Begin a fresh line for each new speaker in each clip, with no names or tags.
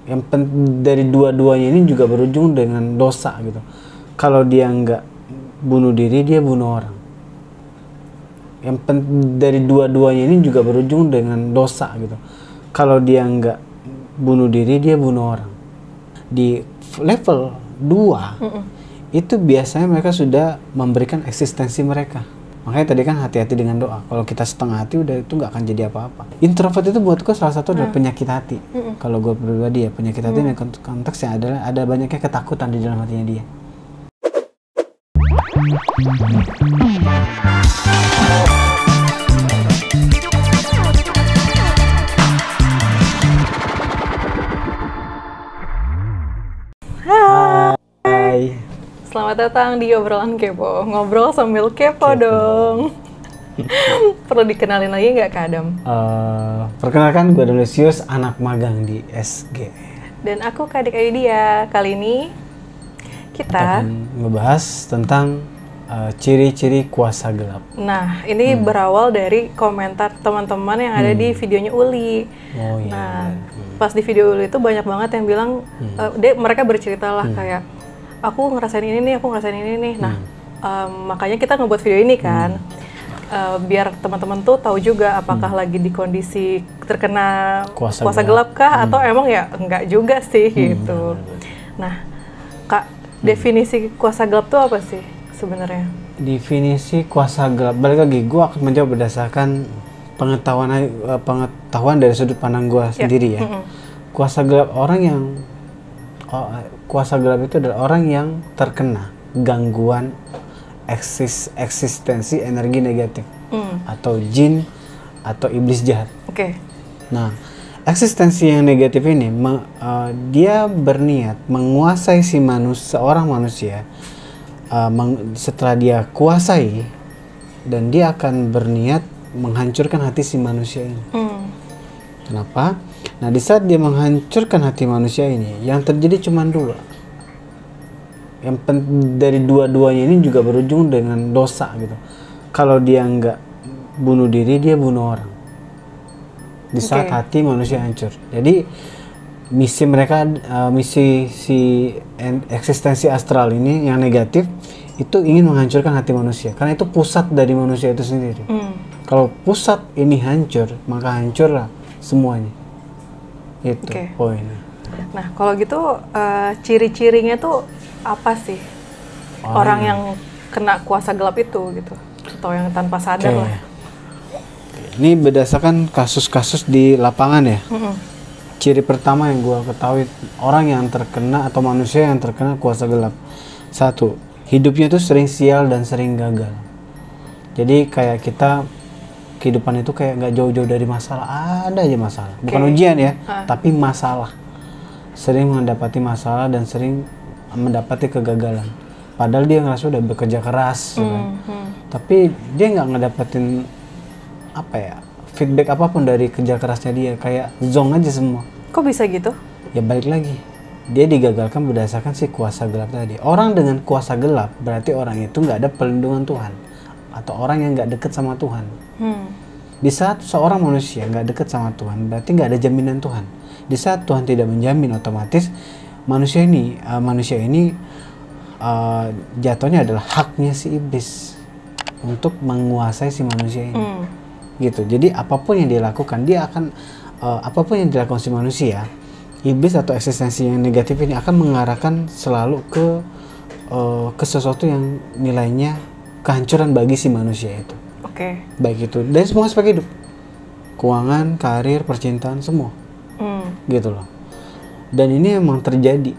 Dari dua-duanya ini juga berujung dengan dosa gitu. Kalau dia nggak bunuh diri, dia bunuh orang. Dari dua-duanya ini juga berujung dengan dosa gitu. Kalau dia nggak bunuh diri, dia bunuh orang. Di level 2 itu biasanya mereka sudah memberikan eksistensi mereka. Makanya tadi kan hati-hati dengan doa. Kalau kita setengah hati udah itu nggak akan jadi apa-apa. Introvert itu buatku salah satu adalah penyakit hati. Kalau gue pribadi ya, penyakit hati dengan konteksnya adalah ada banyaknya ketakutan di dalam hatinya dia. Hai.
Selamat datang di obrolan kepo. Ngobrol sambil kepo dong. Perlu dikenalin lagi nggak Kak Adam?
Perkenalkan, gue Lucius, anak magang di SG.
Dan aku Kak Dik Aidia. Kali ini kita
akan ngebahas tentang ciri-ciri kuasa gelap.
Nah, ini berawal dari komentar teman-teman yang ada di videonya Uli.
Oh iya.
Nah, pas di video Uli itu banyak banget yang bilang, mereka bercerita lah kayak, aku ngerasain ini nih, aku ngerasain ini nih. Nah, makanya kita ngebuat video ini kan, biar teman-teman tuh tahu juga apakah lagi di kondisi terkena kuasa gelap kah, atau emang ya enggak juga sih gitu. Nah, Kak, definisi kuasa gelap tuh apa sih sebenarnya?
Definisi kuasa gelap, balik lagi, gue akan menjawab berdasarkan pengetahuan dari sudut pandang gue sendiri ya. Kuasa gelap kuasa gelap itu adalah orang yang terkena gangguan eksistensi energi negatif atau jin atau iblis jahat.
Oke.
Nah, eksistensi yang negatif ini dia berniat menguasai seorang manusia. Setelah dia kuasai, dan dia akan berniat menghancurkan hati si manusia ini. Kenapa? Nah, di saat dia menghancurkan hati manusia ini, yang terjadi cuma dua. Dari dua-duanya ini juga berujung dengan dosa gitu. Kalau dia nggak bunuh diri, dia bunuh orang. Di saat hati manusia hancur. Jadi misi mereka, eksistensi astral ini yang negatif itu ingin menghancurkan hati manusia, karena itu pusat dari manusia itu sendiri. Kalau pusat ini hancur, maka hancurlah semuanya. Itu poinnya.
Nah, kalau gitu ciri-cirinya tuh apa sih orang yang kena kuasa gelap itu gitu, atau yang tanpa sadar lah?
Ini berdasarkan kasus-kasus di lapangan ya. Ciri pertama yang gue ketahui orang yang terkena atau manusia yang terkena kuasa gelap, satu, hidupnya tuh sering sial dan sering gagal. Jadi kayak kita kehidupan itu kayak nggak jauh-jauh dari masalah, ada aja masalah. Bukan ujian ya, tapi masalah. Sering mendapati masalah dan sering mendapati kegagalan. Padahal dia ngerasa udah bekerja keras, tapi dia nggak ngedapetin feedback apapun dari kerja kerasnya dia, kayak zong aja semua.
Kok bisa gitu?
Ya balik lagi, dia digagalkan berdasarkan si kuasa gelap tadi. Orang dengan kuasa gelap berarti orang itu nggak ada perlindungan Tuhan, atau orang yang nggak deket sama Tuhan. Di saat seorang manusia nggak deket sama Tuhan, berarti nggak ada jaminan Tuhan. Di saat Tuhan tidak menjamin, otomatis manusia ini jatuhnya adalah haknya si iblis untuk menguasai si manusia ini. Gitu. Jadi apapun yang dia lakukan, apapun yang dilakukan si manusia, iblis atau eksistensi yang negatif ini akan mengarahkan selalu ke sesuatu yang nilainya kehancuran bagi si manusia itu. Baik itu dari semua aspek hidup, keuangan, karir, percintaan, semua. Gitu loh. Dan ini emang terjadi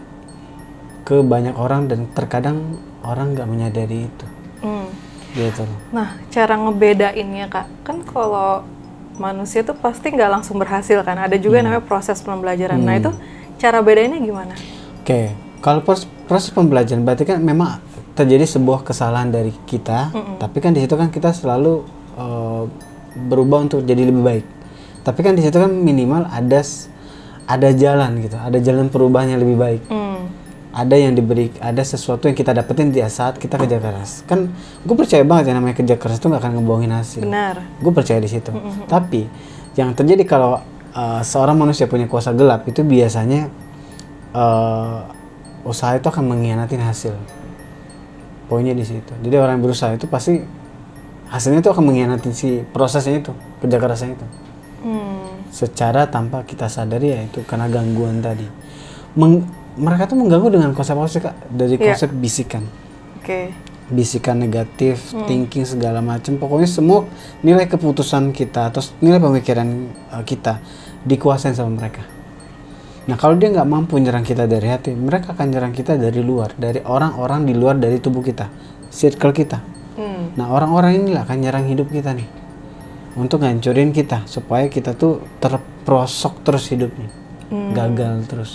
ke banyak orang, dan terkadang orang nggak menyadari itu. Gitu.
Nah, cara ngebedainnya Kak, kan kalau manusia tuh pasti nggak langsung berhasil kan, ada juga namanya proses pembelajaran. Nah, itu cara bedainnya gimana?
Kalau proses pembelajaran berarti kan memang terjadi sebuah kesalahan dari kita, tapi kan di situ kan kita selalu berubah untuk jadi lebih baik. Tapi kan di situ kan minimal ada jalan gitu, ada jalan perubahan yang lebih baik. Ada sesuatu yang kita dapetin di saat kita kerja keras. Kan gue percaya banget yang namanya kerja keras itu nggak akan ngebohongin hasil.
Benar.
Gue percaya di situ. Tapi yang terjadi kalau seorang manusia punya kuasa gelap itu biasanya usaha itu akan mengkhianati hasil. Poinnya di situ. Jadi orang yang berusaha itu pasti hasilnya itu akan mengkhianati si prosesnya itu, kerja kerasnya itu. Secara tanpa kita sadari, ya itu karena gangguan tadi. Mereka tuh mengganggu dengan konsep-konsep Kak, dari konsep bisikan. Bisikan negatif, thinking segala macam. Pokoknya semua nilai keputusan kita atau nilai pemikiran kita dikuasain sama mereka. Nah kalau dia nggak mampu nyerang kita dari hati, mereka akan nyerang kita dari luar, dari orang-orang di luar dari tubuh kita, circle kita. Nah orang-orang inilah akan nyerang hidup kita nih, untuk ngancurin kita supaya kita tuh terperosok terus hidupnya, gagal terus.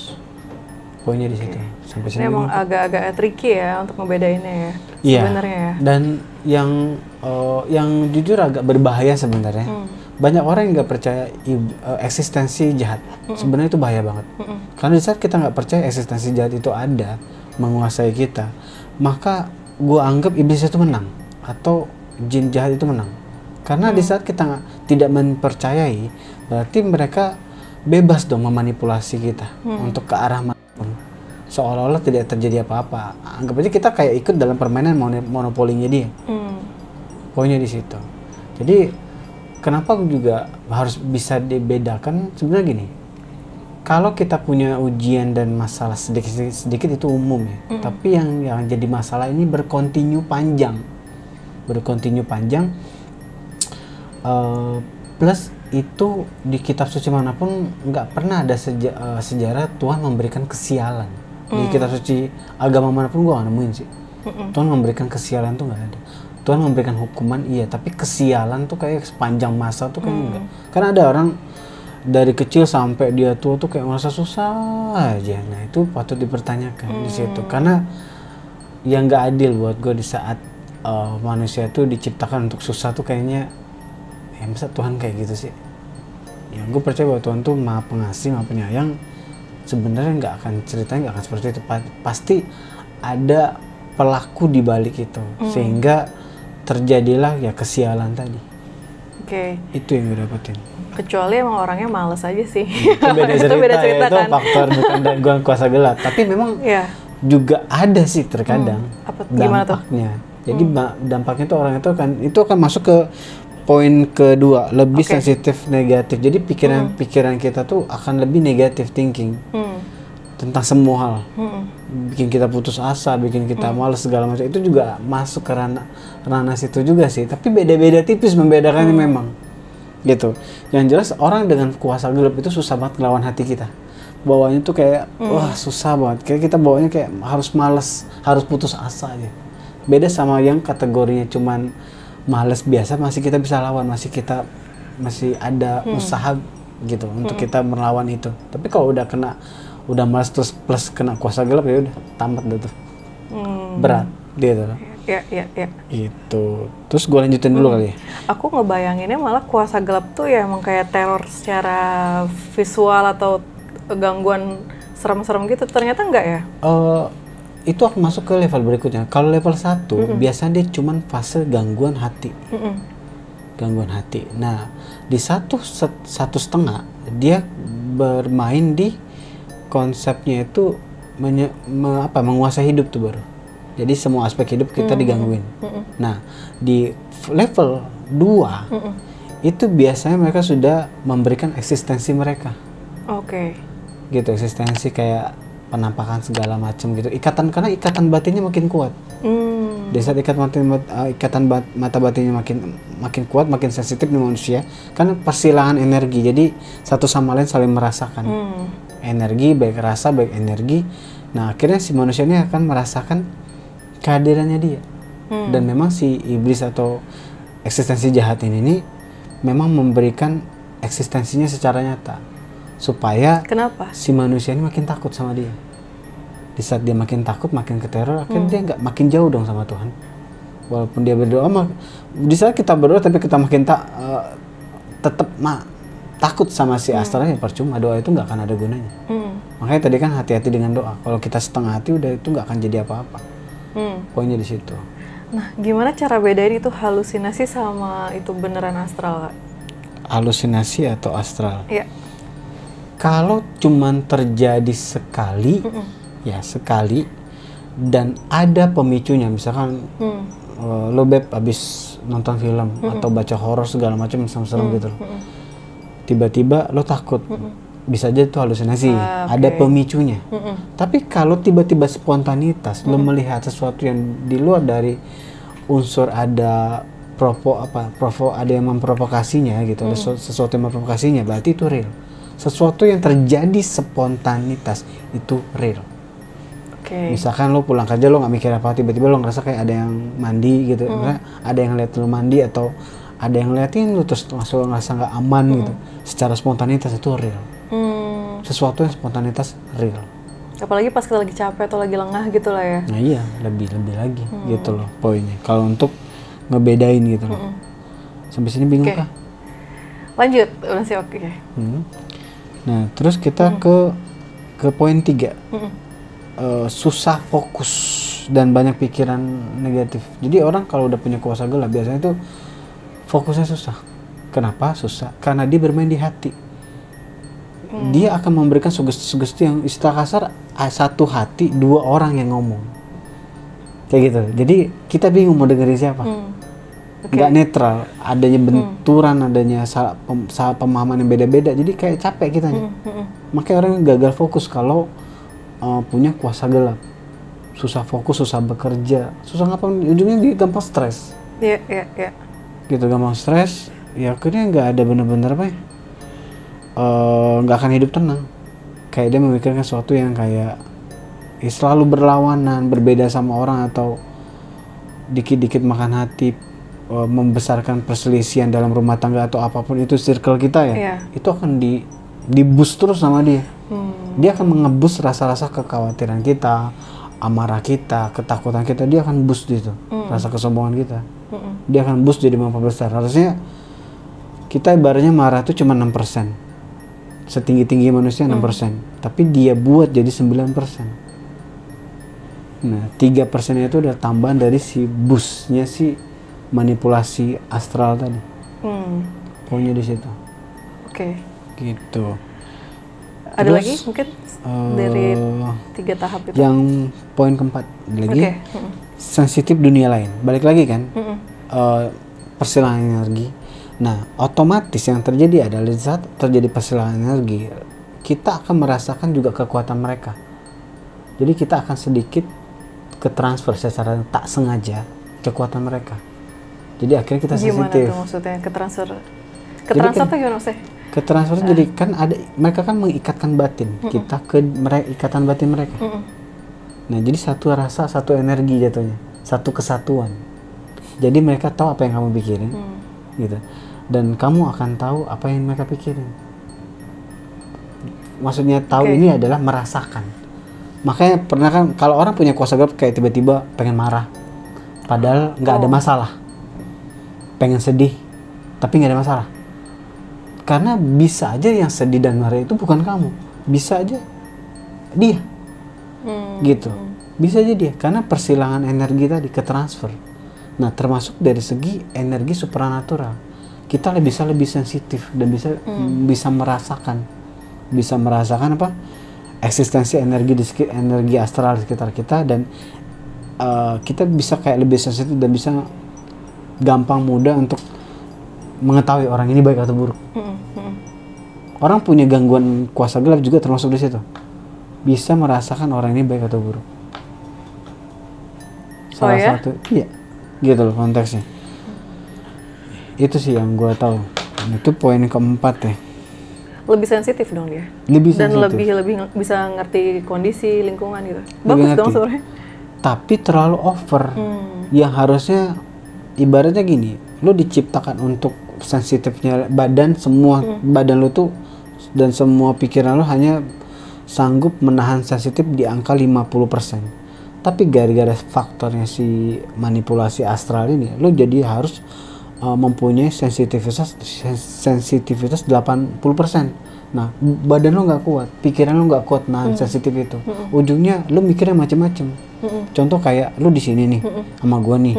Poinnya di situ. Sampai sini
emang agak-agak tricky ya untuk ngebedainnya ya.
Iya.
Sebenarnya ya.
Dan yang jujur agak berbahaya sebenarnya. Banyak orang yang nggak percaya eksistensi jahat. Sebenarnya itu bahaya banget. Karena di saat kita nggak percaya eksistensi jahat itu ada menguasai kita, maka gua anggap iblis itu menang atau jin jahat itu menang. Karena di saat kita tidak mempercayai, berarti mereka bebas dong memanipulasi kita untuk ke arah manapun, seolah-olah tidak terjadi apa-apa. Anggap aja kita kayak ikut dalam permainan monopolinya dia. Poinnya di situ. Jadi kenapa juga harus bisa dibedakan? Sebenarnya gini, kalau kita punya ujian dan masalah sedikit itu umum ya. Tapi yang jadi masalah ini berkontinu panjang, plus itu di kitab suci manapun nggak pernah ada sejarah Tuhan memberikan kesialan. Di kitab suci agama manapun gua nggak nemuin sih. Tuhan memberikan kesialan tuh nggak ada. Tuhan memberikan hukuman iya, tapi kesialan tuh kayak sepanjang masa tuh kayak enggak. Karena ada orang dari kecil sampai dia tua tuh kayak merasa susah aja. Nah itu patut dipertanyakan di situ. Karena yang nggak adil buat gue di saat manusia tuh diciptakan untuk susah tuh kayaknya, ya masa Tuhan kayak gitu sih. Ya gue percaya bahwa Tuhan tuh maha pengasih, maha penyayang. Sebenarnya ceritanya nggak akan seperti itu. Pasti ada pelaku di balik itu, sehingga terjadilah ya kesialan tadi. Itu yang gue dapetin.
Kecuali emang orangnya males aja sih.
Itu beda cerita, itu faktor bukan gua kuasa gelap. Tapi memang juga ada sih terkadang dampaknya. Jadi dampaknya itu orang itu akan masuk ke poin kedua, lebih sensitif negatif. Jadi pikiran kita tuh akan lebih negatif thinking tentang semua hal. Bikin kita putus asa, bikin kita malas segala macam. Itu juga masuk ke ranah situ juga sih. Tapi beda-beda tipis membedakannya memang. Gitu. Yang jelas orang dengan kuasa gelap itu susah banget ngelawan hati kita. Bawanya tuh kayak wah susah banget. Kayak kita bawanya kayak harus malas, harus putus asa aja. Beda sama yang kategorinya cuman males biasa, masih kita bisa lawan, masih ada usaha gitu untuk kita melawan itu. Tapi kalau udah malas terus plus kena kuasa gelap ya udah tamat dah tuh. Berat gitu loh.
Iya.
Itu. Terus gue lanjutin dulu kali ya.
Aku ngebayanginnya malah kuasa gelap tuh ya emang kayak teror secara visual atau gangguan serem-serem gitu. Ternyata enggak ya?
Itu akan masuk ke level berikutnya. Kalau level 1 biasanya dia cuman fase gangguan hati. Gangguan hati. Nah, di satu setengah dia bermain di konsepnya itu menguasai hidup tuh baru. Jadi semua aspek hidup kita digangguin. Nah, di level 2 itu biasanya mereka sudah memberikan eksistensi mereka. Gitu, eksistensi kayak penampakan segala macam gitu. Karena ikatan batinnya makin kuat. Di saat ikatan mata batinnya makin kuat, makin sensitif di manusia, kan persilangan energi. Jadi satu sama lain saling merasakan. Energi, baik rasa, baik energi. Nah, akhirnya si manusia ini akan merasakan kehadirannya dia. Dan memang si iblis atau eksistensi jahat ini memang memberikan eksistensinya secara nyata. Supaya si manusia ini makin takut sama dia. Di saat dia makin takut, makin keteror, akhirnya dia nggak makin jauh dong sama Tuhan. Walaupun dia berdoa, di saat kita berdoa tapi kita makin tetap takut sama si astralnya, percuma, doa itu nggak akan ada gunanya. Makanya tadi kan hati-hati dengan doa. Kalau kita setengah hati udah itu nggak akan jadi apa-apa. Poinnya di situ.
Nah, gimana cara bedain itu halusinasi sama itu beneran astral, Kak?
Halusinasi atau astral?
Iya.
Kalau cuman terjadi sekali, ya sekali, dan ada pemicunya, misalkan lo Beb abis nonton film atau baca horor segala macam serem-serem gitu loh. Tiba-tiba lo takut, bisa aja itu halusinasi, ada pemicunya. Tapi kalau tiba-tiba spontanitas, lo melihat sesuatu yang di luar dari unsur ada ada yang memprovokasinya gitu, ada sesuatu yang memprovokasinya, berarti itu real. Sesuatu yang terjadi spontanitas itu real. Misalkan lo pulang kerja lo nggak mikir apa, tiba-tiba lo ngerasa kayak ada yang mandi gitu, ada yang lihat lo mandi atau ada yang liatin lo terus langsung ngerasa nggak aman gitu. Secara spontanitas itu real. Sesuatu yang spontanitas real.
Apalagi pas kita lagi capek atau lagi lengah gitu lah ya.
Nah iya, lebih lagi gitu loh poinnya. Kalau untuk ngebedain gitu loh. Sampai sini bingung kah?
Lanjut, udah sih oke.
Nah terus kita ke poin 3. Susah fokus dan banyak pikiran negatif. Jadi orang kalau udah punya kuasa gelap biasanya itu fokusnya susah. Kenapa susah? Karena dia bermain di hati. Dia akan memberikan sugesti-sugesti yang istilah kasar, satu hati dua orang yang ngomong kayak gitu. Jadi kita bingung mau dengerin siapa. Nggak netral, adanya benturan, adanya salah pemahaman yang beda-beda, jadi kayak capek kitanya. Makanya orang gagal fokus kalau punya kuasa gelap. Susah fokus, susah bekerja, susah ngapain, ujungnya dia gampang stres.
Iya.
Gitu, gampang stres, ya akhirnya nggak ada bener-bener apa ya, nggak akan hidup tenang. Kayak dia memikirkan sesuatu yang kayak selalu berlawanan, berbeda sama orang, atau dikit-dikit makan hati, membesarkan perselisihan dalam rumah tangga atau apapun itu circle kita ya, itu akan di-boost terus sama dia. Dia akan mengebus rasa-rasa kekhawatiran kita, amarah kita, ketakutan kita, dia akan boost itu, rasa kesombongan kita. Dia akan boost jadi memperbesar. Harusnya kita ibaratnya marah itu cuma 6%. Setinggi-tinggi manusia 6%. Tapi dia buat jadi 9%. Nah, 3% itu udah tambahan dari si boostnya si manipulasi astral tadi. Pokoknya di situ. Gitu.
Ada lagi mungkin dari 3 tahap itu?
Yang poin keempat lagi, sensitif dunia lain. Balik lagi kan, persilangan energi. Nah, otomatis yang terjadi adalah saat terjadi persilangan energi, kita akan merasakan juga kekuatan mereka. Jadi kita akan sedikit ketransfer secara tak sengaja kekuatan mereka. Jadi akhirnya kita sensitif.
Gimana tuh maksudnya ketransfer? Ketransfer tuh gimana maksudnya?
Ketransfer jadi kan ada, mereka kan mengikatkan batin kita ke ikatan batin mereka. Nah jadi satu rasa, satu energi jatuhnya, satu kesatuan. Jadi mereka tahu apa yang kamu pikirin, gitu. Dan kamu akan tahu apa yang mereka pikirin. Maksudnya tahu ini adalah merasakan. Makanya pernah kan kalau orang punya kuasa gelap kayak tiba-tiba pengen marah, padahal nggak ada masalah. Pengen sedih, tapi nggak ada masalah. Karena bisa aja yang sedih dan marah itu bukan kamu, bisa aja dia, gitu. Bisa aja dia, karena persilangan energi tadi ketransfer. Nah, termasuk dari segi energi supranatural, kita bisa lebih sensitif dan bisa merasakan apa eksistensi energi astral di sekitar kita, dan kita bisa kayak lebih sensitif dan bisa gampang mudah untuk mengetahui orang ini baik atau buruk. Orang punya gangguan kuasa gelap juga termasuk di situ, bisa merasakan orang ini baik atau buruk. Salah satu, iya, gitu loh konteksnya. Itu sih yang gue tahu. Itu poin keempat ya.
Lebih sensitif dong dia. Dan lebih bisa ngerti kondisi lingkungan gitu. Bagus dong sebenarnya.
Tapi terlalu over. Yang harusnya ibaratnya gini, lo diciptakan untuk sensitifnya badan, semua badan lo tuh dan semua pikiran lo hanya sanggup menahan sensitif di angka 50%. Tapi gara-gara faktornya si manipulasi astral ini, lo jadi harus mempunyai sensitivitas 80%. Nah, badan lo nggak kuat, pikiran lo nggak kuat nahan sensitif itu. Ujungnya lo mikirnya macam-macam. Contoh kayak lo di sini nih sama gua nih,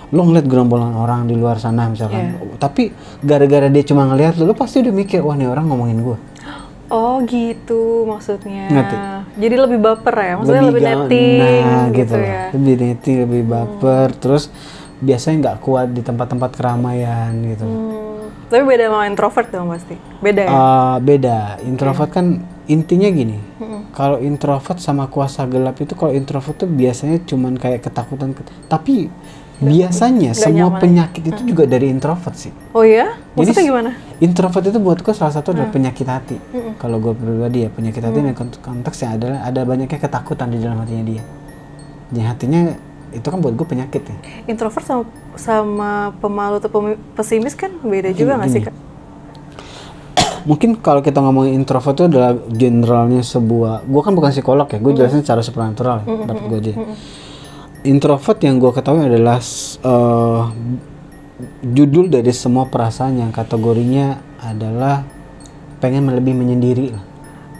lo ngeliat gerombolan orang di luar sana misalkan, tapi gara-gara dia cuma ngeliat lo pasti udah mikir, wah nih orang ngomongin gua.
Oh gitu maksudnya.
Ngerti?
Jadi lebih baper ya, maksudnya lebih netting gitu
lah.
ya.
Lebih netting, lebih baper, terus biasanya nggak kuat di tempat-tempat keramaian gitu.
Tapi beda sama introvert dong pasti. Beda ya?
Beda. Introvert kan intinya gini. Kalau introvert sama kuasa gelap itu, kalau introvert tuh biasanya cuman kayak ketakutan, tapi biasanya semua penyakit itu juga dari introvert sih.
Oh ya? Maksudnya
Jadi,
gimana?
Introvert itu buatku salah satu adalah penyakit hati. Kalau gue pribadi ya, penyakit hati dan konteksnya adalah ada banyaknya ketakutan di dalam hatinya dia. Di hatinya itu kan buat gue penyakit ya.
Introvert sama pemalu atau pesimis kan beda juga nggak sih Kak?
Mungkin kalau kita ngomongin introvert itu adalah generalnya sebuah, gue kan bukan psikolog ya, gue jelasin secara supranatural ya, dapat gue aja. Introvert yang gue ketahui adalah judul dari semua perasaan yang kategorinya adalah pengen lebih menyendiri lah.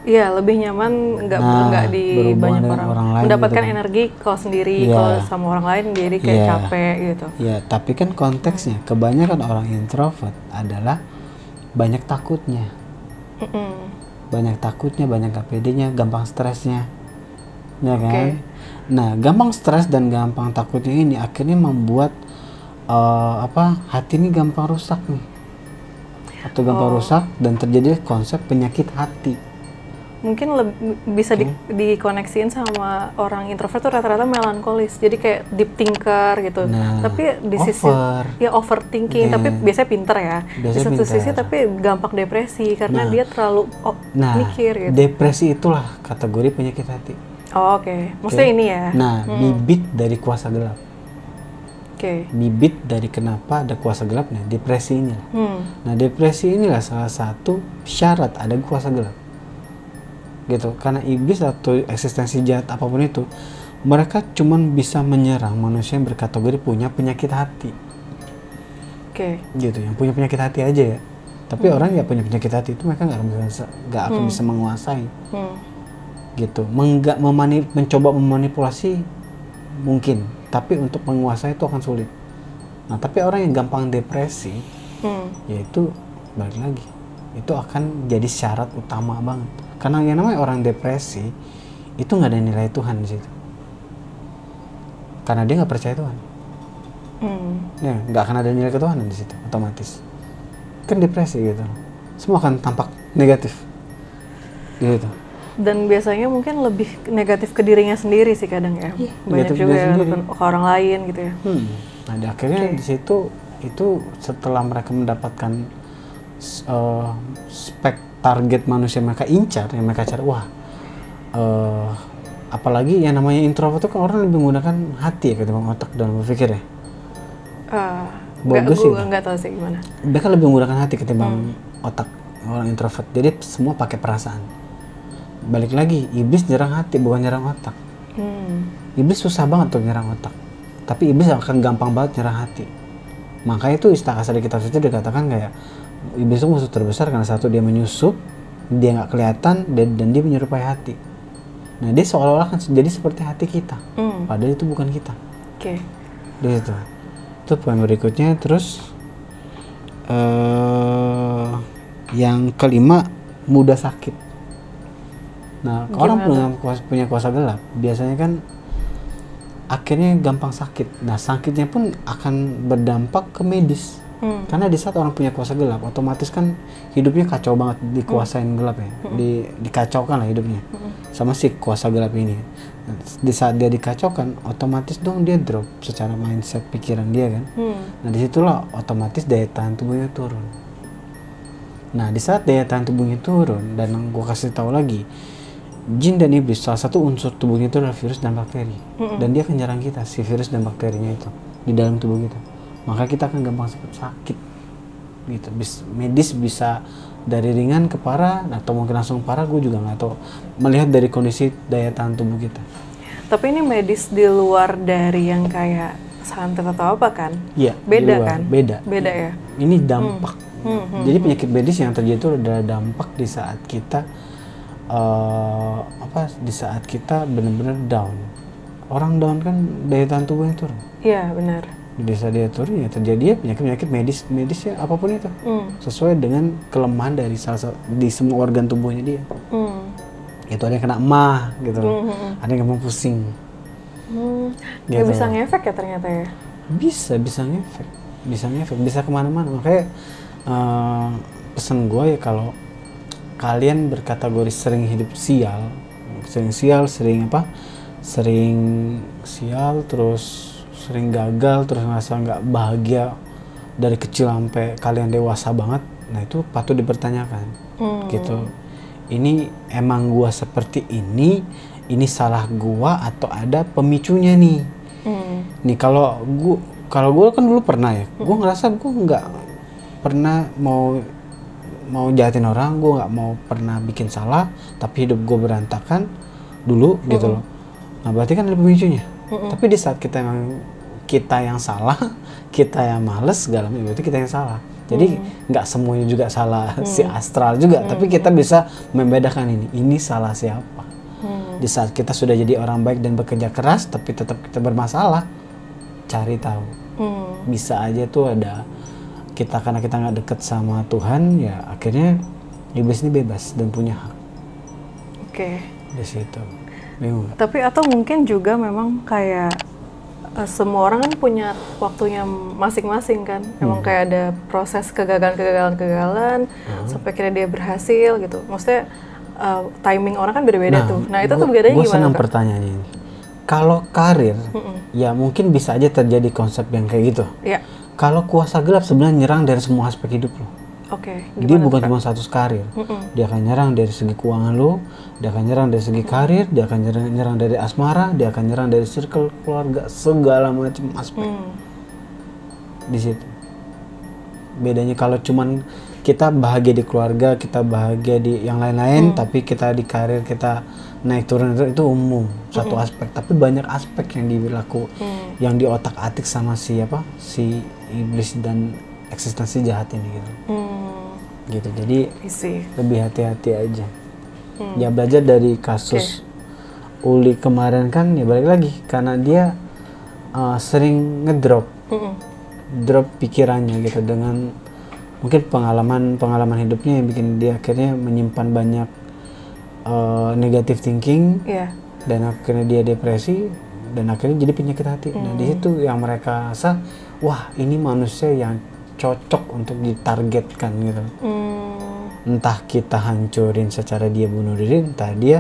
Iya, lebih nyaman nggak di banyak orang lain, mendapatkan gitu energi kalau sendiri, kalau sama orang lain jadi kayak capek gitu.
Iya, tapi kan konteksnya kebanyakan orang introvert adalah banyak takutnya. Banyak takutnya, banyak gak pedenya, gampang stresnya. Ya kan? Nah, gampang stres dan gampang takutnya ini akhirnya membuat hati ini gampang rusak nih. Atau gampang rusak dan terjadi konsep penyakit hati.
Mungkin bisa dikoneksiin sama orang introvert tuh rata-rata melankolis, jadi kayak deep thinker gitu. Tapi di sisi overthinking, tapi biasanya pinter ya. Di satu sisi tapi gampang depresi karena dia terlalu mikir gitu.
Depresi itulah kategori penyakit hati.
Oh, maksudnya ini ya.
Nah, bibit dari kuasa gelap. Bibit dari kenapa ada kuasa gelapnya, depresi inilah. Nah, depresi inilah salah satu syarat ada kuasa gelap. Gitu, karena iblis atau eksistensi jahat apapun itu, mereka cuman bisa menyerang manusia yang berkategori punya penyakit hati. Gitu, yang punya penyakit hati aja ya. Tapi orang yang punya penyakit hati itu mereka nggak akan bisa menguasai. Gitu, mencoba memanipulasi mungkin, tapi untuk menguasai itu akan sulit. Nah, tapi orang yang gampang depresi, yaitu balik lagi, itu akan jadi syarat utama banget. Karena yang namanya orang depresi itu nggak ada nilai Tuhan di situ. Karena dia nggak percaya Tuhan. Ya, nggak akan ada nilai ketuhanan di situ, otomatis. Kan depresi gitu, semua akan tampak negatif. Gitu. Dan
biasanya mungkin lebih negatif ke dirinya sendiri sih kadang ya. Banyak juga yang ke orang lain gitu ya.
Nah, akhirnya di situ itu setelah mereka mendapatkan target manusia mereka incar, yang mereka cari, apalagi yang namanya introvert itu kan orang lebih menggunakan hati ya ketimbang otak dalam berpikir ya.
Nggak tahu sih gimana.
Mereka lebih menggunakan hati ketimbang otak, orang introvert. Jadi semua pakai perasaan. Balik lagi, iblis nyerang hati bukan nyerang otak. Iblis susah banget tuh nyerang otak, tapi iblis akan gampang banget nyerang hati. Makanya itu istilah kasar di kitab suci dikatakan kayak iblis itu musuh terbesar karena satu, dia menyusup, dia nggak kelihatan, dan dia menyerupai hati. Nah, dia seolah-olah kan jadi seperti hati kita, padahal itu bukan kita. Gitu. Itu poin berikutnya. Terus yang kelima, mudah sakit. Nah, orang punya kuasa gelap biasanya kan akhirnya gampang sakit. Nah, sakitnya pun akan berdampak ke medis. Karena di saat orang punya kuasa gelap, otomatis kan hidupnya kacau banget, dikuasain gelap ya, dikacaukan lah hidupnya sama si kuasa gelap ini. Di saat dia dikacaukan, otomatis dong dia drop secara mindset, pikiran dia kan. Nah, disitulah otomatis daya tahan tubuhnya turun. Nah, di saat daya tahan tubuhnya turun, dan gue kasih tahu lagi, jin dan iblis salah satu unsur tubuhnya itu adalah virus dan bakteri, dan dia akan nyerang kita, si virus dan bakterinya itu di dalam tubuh kita. Maka kita akan gampang sakit gitu. Medis bisa dari ringan ke parah atau mungkin langsung parah, gue juga nggak tahu, melihat dari kondisi daya tahan tubuh kita.
Tapi ini medis di luar dari yang kayak santet atau apa kan?
Iya,
beda kan?
Beda
ya?
Ini dampak. Jadi penyakit medis yang terjadi itu adalah dampak di saat kita di saat kita benar-benar down. Orang down kan daya tahan tubuhnya turun.
Iya, benar.
di desa dia turun ya terjadi ya penyakit medis ya apapun itu sesuai dengan kelemahan dari di semua organ tubuhnya dia. Itu ada yang kena emah gitu, ada yang gampang pusing.
Gitu. Bisa ngefek ya ternyata ya?
Bisa ngefek, bisa kemana-mana. Makanya pesan gue ya kalau kalian berkategori sering hidup sial, sering sial terus sering gagal terus ngerasa nggak bahagia dari kecil sampai kalian dewasa banget, nah itu patut dipertanyakan. Gitu, ini emang gua seperti ini salah gua atau ada pemicunya nih. Nih kalau gua kan dulu pernah ya, gua ngerasa gua nggak pernah mau jahatin orang, gua nggak mau pernah bikin salah, tapi hidup gua berantakan dulu gitu loh. Nah berarti kan ada pemicunya. Tapi di saat kita yang salah, kita yang males segala macam, berarti kita yang salah. Jadi nggak semuanya juga salah si astral juga, tapi kita bisa membedakan ini salah siapa. Di saat kita sudah jadi orang baik dan bekerja keras, tapi tetap kita bermasalah, cari tahu. Bisa aja tuh ada kita karena kita nggak deket sama Tuhan, ya akhirnya iblis ini bebas dan punya hak.
Oke.
Di situ. Bingung.
Tapi atau mungkin juga memang kayak semua orang kan punya waktunya masing-masing kan. Emang kayak ada proses kegagalan sampai akhirnya dia berhasil gitu. Maksudnya timing orang kan beda-beda tuh. Nah itu tuh bedanya gimana? Gue
senang pertanyaannya ini. Kalau karir, ya mungkin bisa aja terjadi konsep yang kayak gitu.
Iya.
Kalau kuasa gelap sebenarnya nyerang dari semua aspek hidup lo.
Oke.
Dia bukan cuma status karir. Dia akan nyerang dari segi keuangan lo, dia akan nyerang dari segi karir, dia akan nyerang dari asmara, dia akan nyerang dari circle keluarga, segala macam aspek. Di situ. Bedanya kalau cuman kita bahagia di keluarga, kita bahagia di yang lain-lain, tapi kita di karir kita naik turun itu umum satu aspek. Tapi banyak aspek yang dilaku, yang di otak-atik sama si iblis dan eksistensi jahat ini gitu. Gitu. Jadi lebih hati-hati aja. Ya belajar dari kasus Uli kemarin kan, ya balik lagi karena dia sering ngedrop pikirannya gitu dengan mungkin pengalaman hidupnya yang bikin dia akhirnya menyimpan banyak negative thinking, dan akhirnya dia depresi dan akhirnya jadi penyakit hati. Nah di situ yang mereka rasa, wah ini manusia yang cocok untuk ditargetkan gitu. Entah kita hancurin secara dia bunuh diri, entah dia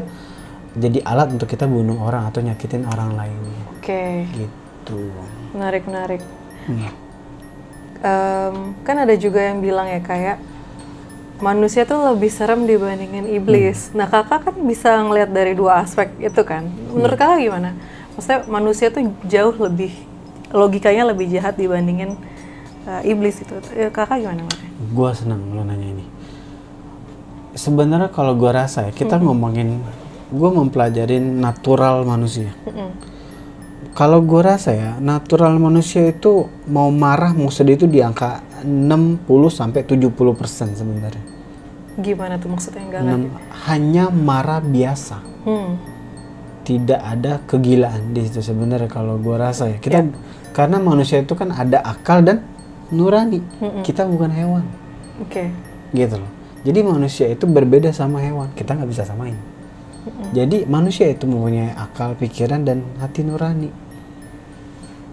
jadi alat untuk kita bunuh orang atau nyakitin orang lain. Gitu.
Menarik. Kan ada juga yang bilang ya kayak manusia tuh lebih serem dibandingin iblis. Nah kakak kan bisa ngelihat dari dua aspek itu kan. Menurut kakak gimana? Maksudnya manusia tuh jauh lebih, logikanya lebih jahat dibandingin iblis itu. Kakak gimana makanya?
Gua senang lo nanya ini. Sebenarnya kalau gua rasa ya, kita ngomongin, gua mempelajarin natural manusia. Kalau gua rasa ya, natural manusia itu mau marah, mau sedih itu di angka 60-70% sebenarnya.
Gimana tuh maksudnya enggak?
Hanya marah biasa. Tidak ada kegilaan di situ sebenarnya kalau gua rasa ya. Kita karena manusia itu kan ada akal dan nurani. Kita bukan hewan. Gitu loh. Jadi manusia itu berbeda sama hewan. Kita nggak bisa samain. Jadi manusia itu mempunyai akal, pikiran, dan hati nurani.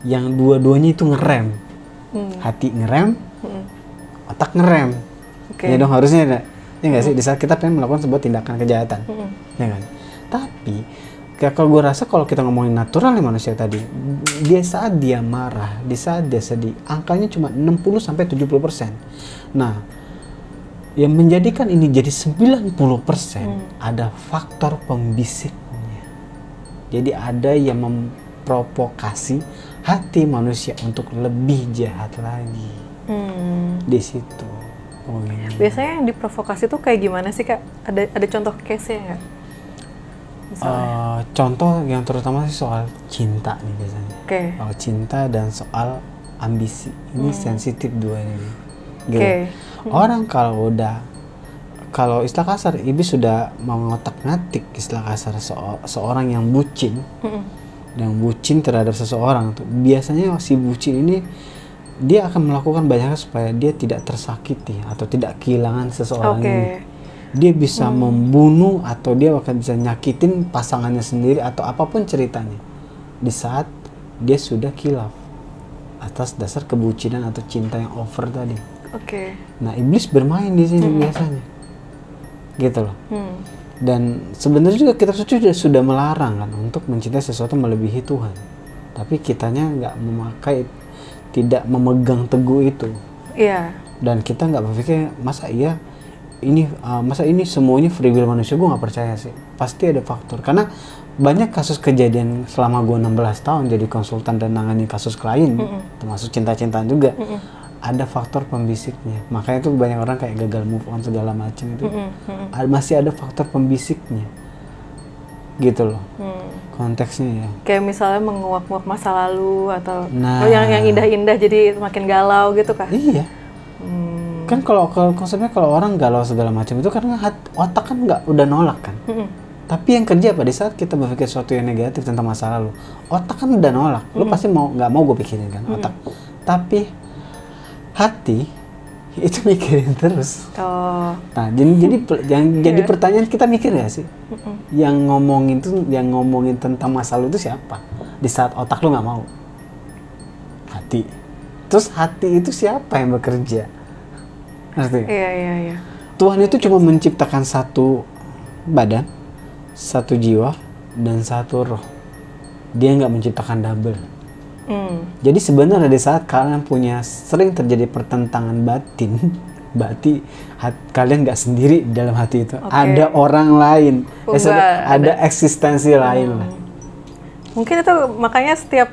Yang dua-duanya itu ngerem. Hati ngerem, otak ngerem. Ya dong harusnya ada. Ya nggak sih? Di saat kita pengen melakukan sebuah tindakan kejahatan. Ya kan? Tapi kalau gue rasa kalau kita ngomongin naturalnya manusia tadi, di saat dia marah, di saat dia sedih, angkanya cuma 60-70%. Nah, yang menjadikan ini jadi 90% ada faktor pembisiknya. Jadi ada yang memprovokasi hati manusia untuk lebih jahat lagi. Di situ.
Biasanya yang diprovokasi tuh kayak gimana sih Kak? Ada contoh case-nya nggak?
Contoh yang terutama sih soal cinta nih biasanya. Soal cinta dan soal ambisi. Ini sensitif duanya nih. Orang kalau istilah kasar, iblis sudah mengotak-ngatik istilah kasar seorang yang bucin, dan bucin terhadap seseorang tuh, biasanya si bucin ini dia akan melakukan banyak hal supaya dia tidak tersakiti atau tidak kehilangan seseorang ini. Dia bisa membunuh atau dia akan bisa nyakitin pasangannya sendiri atau apapun ceritanya di saat dia sudah khilaf atas dasar kebucinan atau cinta yang over tadi. Nah, iblis bermain di sini biasanya, gitu loh. Dan sebenarnya juga kitab suci sudah melarang kan untuk mencintai sesuatu melebihi Tuhan. Tapi kitanya nggak memakai, tidak memegang teguh itu. Dan kita nggak berpikir masa ini semuanya free will manusia. Gue nggak percaya sih. Pasti ada faktor. Karena banyak kasus kejadian selama gue 16 tahun jadi konsultan dan nangani kasus klien, termasuk cinta-cintaan juga. Ada faktor pembisiknya, makanya tuh banyak orang kayak gagal move on segala macam itu. Masih ada faktor pembisiknya, gitu loh. Konteksnya ya.
Kayak misalnya menguak-nguak masa lalu atau yang indah-indah jadi makin galau gitu kah?
Iya. Kan kalau konsepnya kalau orang galau segala macam itu karena otak kan udah nolak kan. Tapi yang kerja pada saat kita berpikir sesuatu yang negatif tentang masa lalu, otak kan udah nolak. Lu pasti nggak mau gue pikirin kan otak. Tapi hati itu mikirin terus. Nah, jadi pertanyaan kita mikir nggak sih? Yang ngomongin tentang masa lalu itu siapa? Di saat otak lu nggak mau. Hati. Terus hati itu siapa yang bekerja? Ngerti?
Iya.
Tuhan itu cuma menciptakan satu badan, satu jiwa, dan satu roh. Dia nggak menciptakan double. Jadi sebenarnya di saat kalian sering terjadi pertentangan batin, berarti kalian nggak sendiri dalam hati itu. Ada orang lain, ada eksistensi lain lah.
Mungkin itu makanya setiap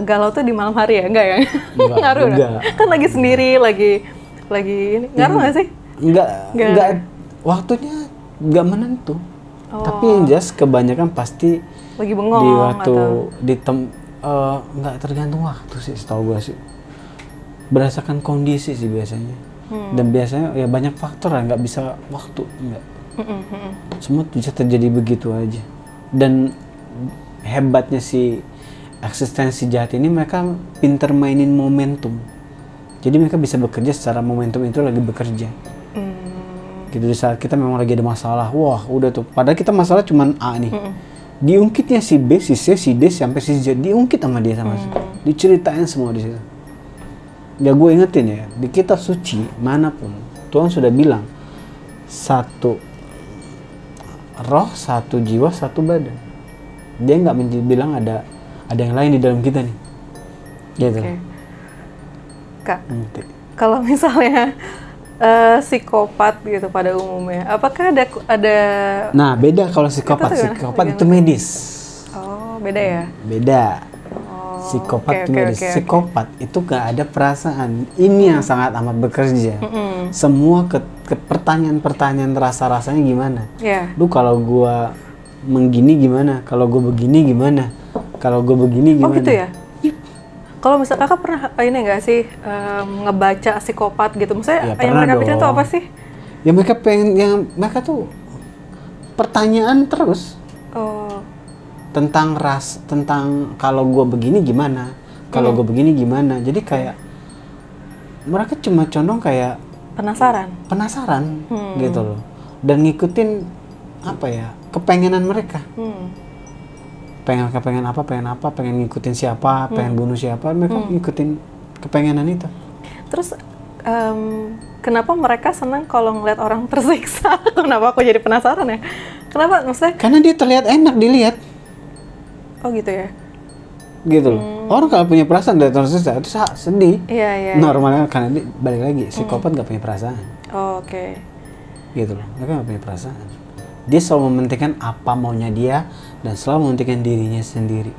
galau tuh di malam hari ya, enggak ya? Ngaruh
enggak.
Kan lagi sendiri, lagi ini. Ngaruh nggak sih?
Enggak. Waktunya nggak menentu. Tapi yang jelas kebanyakan pasti
lagi bengong
di waktu
atau
nggak tergantung waktu sih, setahu gue sih. Berdasarkan kondisi sih biasanya. Dan biasanya ya banyak faktor lah, nggak bisa waktu, nggak. Semua bisa terjadi begitu aja. Dan hebatnya si eksistensi jahat ini, mereka pinter mainin momentum. Jadi mereka bisa bekerja secara momentum itu lagi bekerja. Gitu, di saat kita memang lagi ada masalah, wah udah tuh. Padahal kita masalah cuman A nih. Diungkitnya si B, si C, si D sampai si Z, diungkit sama dia sama diceritain semua di situ. Ya gue ingetin ya, di kitab suci manapun Tuhan sudah bilang satu roh, satu jiwa, satu badan. Dia nggak bilang ada yang lain di dalam kita nih. Gitu.
Kak, kalau misalnya psikopat gitu pada umumnya, apakah ada?
Nah, beda kalau psikopat. Psikopat itu medis.
Oh, beda ya?
Beda. Psikopat itu medis. Psikopat itu gak ada perasaan. Ini yang sangat amat bekerja. Semua pertanyaan-pertanyaan rasa-rasanya gimana? Lu kalau gua menggini gimana? Kalau gua begini gimana? Kalau gua begini gimana?
Oh gitu ya? Kalau misalnya kakak pernah ini nggak sih ngebaca psikopat gitu, maksudnya yang mereka pikir tuh apa sih?
Ya mereka tuh pertanyaan terus tentang kalau gue begini gimana, kalau gue begini gimana. Jadi kayak mereka cuma condong kayak penasaran gitu loh, dan ngikutin kepengenan mereka. Pengen apa, pengen ngikutin siapa, pengen bunuh siapa, mereka ngikutin kepengenan itu.
Terus kenapa mereka senang kalau ngeliat orang tersiksa? Kenapa aku jadi penasaran ya? Kenapa maksudnya?
Karena dia terlihat enak dilihat.
Oh gitu ya?
Gitu loh. Orang kalau punya perasaan dari tersiksa itu sedih.
Iya.
Normalnya karena dia balik lagi, psikopat gak punya perasaan.
Oh, oke.
Gitu loh, mereka gak punya perasaan. Dia selalu mementingkan apa maunya dia dan selalu mementingkan dirinya sendiri.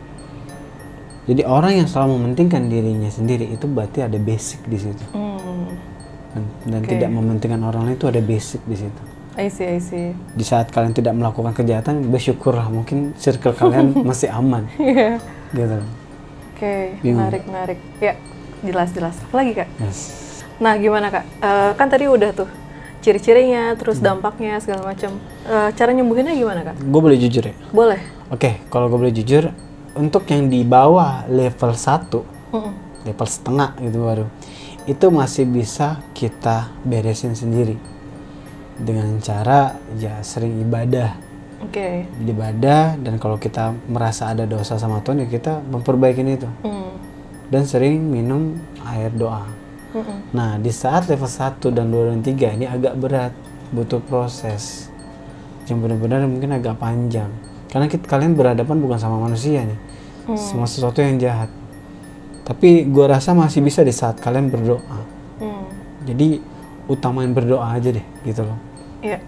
Jadi orang yang selalu mementingkan dirinya sendiri itu berarti ada basic di situ. Dan tidak mementingkan orang lain itu ada basic di situ.
I see.
Di saat kalian tidak melakukan kejahatan, bersyukurlah, mungkin circle kalian masih aman. Gitu.
Oke, menarik. Ya, jelas. Apa lagi Kak?
Yes.
Nah, gimana Kak? Kan tadi udah tuh ciri-cirinya, terus dampaknya segala macam. Cara nyembuhinnya gimana Kak?
Gue boleh jujur ya?
Boleh.
Oke, kalau gue boleh jujur, untuk yang di bawah level 1, level setengah gitu baru, itu masih bisa kita beresin sendiri dengan cara ya sering ibadah. Ibadah, dan kalau kita merasa ada dosa sama Tuhan ya kita memperbaikin itu. Dan sering minum air doa. Nah, di saat level 1 dan 2 dan 3 ini agak berat, butuh proses yang benar-benar mungkin agak panjang. Karena kalian berhadapan bukan sama manusia nih, sama sesuatu yang jahat. Tapi gue rasa masih bisa di saat kalian berdoa. Jadi utamain berdoa aja deh, gitu loh.
Iya.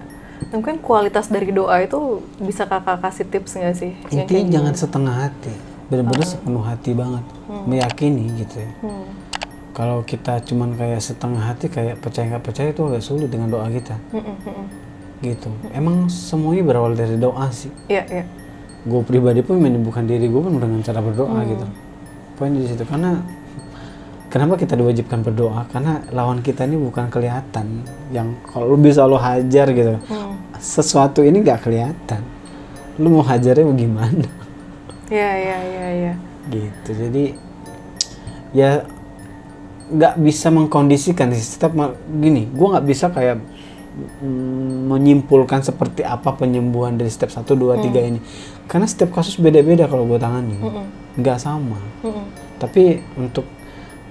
Mungkin kualitas dari doa itu bisa kakak kasih tips nggak sih?
Intinya jangan setengah hati, benar-benar sepenuh hati banget, meyakini gitu ya. Kalau kita cuman kayak setengah hati, kayak percaya nggak percaya, itu agak sulit dengan doa kita. Gitu. Emang semuanya berawal dari doa sih.
Iya.
Gue pribadi pun menyembuhkan diri gue pun dengan cara berdoa gitu. Poin di situ, karena kenapa kita diwajibkan berdoa? Karena lawan kita ini bukan kelihatan, yang kalau lu bisa lo hajar gitu. Sesuatu ini nggak kelihatan. Lu mau hajarnya bagaimana?
Iya.
Gitu. Jadi ya nggak bisa mengkondisikan sih. Setiap gini, gue nggak bisa kayak menyimpulkan seperti apa penyembuhan dari step 1, 2, 3 ini. Karena setiap kasus beda-beda kalau gue tangani. Nggak sama. Tapi untuk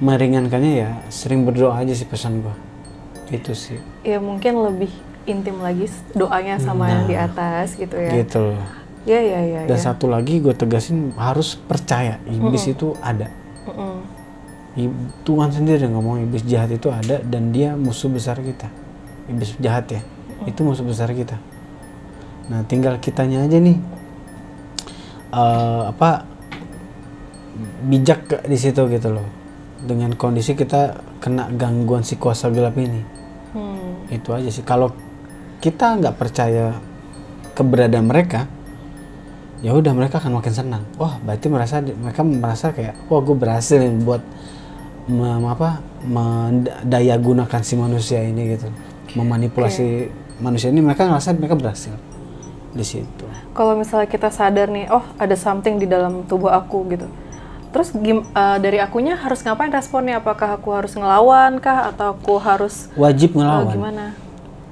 meringankannya ya sering berdoa aja sih pesan gue. Itu sih.
Ya mungkin lebih intim lagi doanya sama yang di atas gitu ya.
Gitu loh.
Iya.
Dan satu lagi gue tegasin, harus percaya iblis itu ada. Tuhan sendiri ngomong iblis jahat itu ada dan dia musuh besar kita. Iblis jahat ya, itu musuh besar kita. Nah, tinggal kitanya aja nih bijak di situ gitu loh. Dengan kondisi kita kena gangguan si kuasa gelap ini. Itu aja sih. Kalau kita nggak percaya keberadaan mereka, ya udah mereka akan makin senang. Wah, berarti mereka merasa kayak, wah gue berhasil nih buat mendaya gunakan si manusia ini gitu. Memanipulasi manusia ini, mereka ngerasa mereka berhasil di situ.
Kalau misalnya kita sadar nih, oh ada something di dalam tubuh aku gitu. Terus dari akunya harus ngapain responnya? Apakah aku harus ngelawan kah atau aku harus
wajib ngelawan?
Gimana?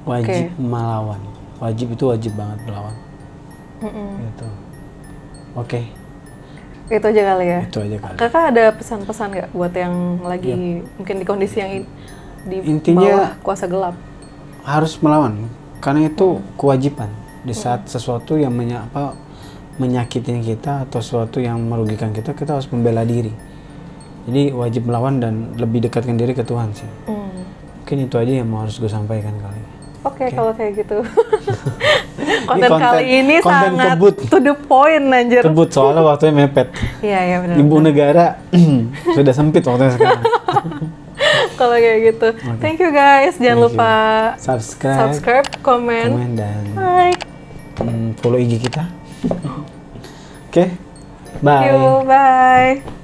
Wajib melawan. Wajib itu wajib banget melawan. Gitu. Oke.
Itu aja kali ya.
Itu aja kali.
Kakak ada pesan-pesan nggak buat yang lagi mungkin di kondisi yang di
intinya,
bawah kuasa gelap?
Harus melawan, karena itu kewajiban di saat sesuatu yang menyakitin kita atau sesuatu yang merugikan kita, kita harus membela diri. Jadi wajib melawan dan lebih dekatkan diri ke Tuhan sih. Mungkin itu aja yang mau harus gue sampaikan kali ini.
Oke, kalau kayak gitu. konten kali ini sangat kebut. To the point, anjir.
Kebut, soalnya waktunya mepet.
Iya, benar.
Ibu negara sudah sempit waktunya sekarang.
Kalau kayak gitu. Okay. Thank you guys. Jangan lupa subscribe, komen
dan
like.
Follow IG kita. Oke. Bye.
Thank you. Bye.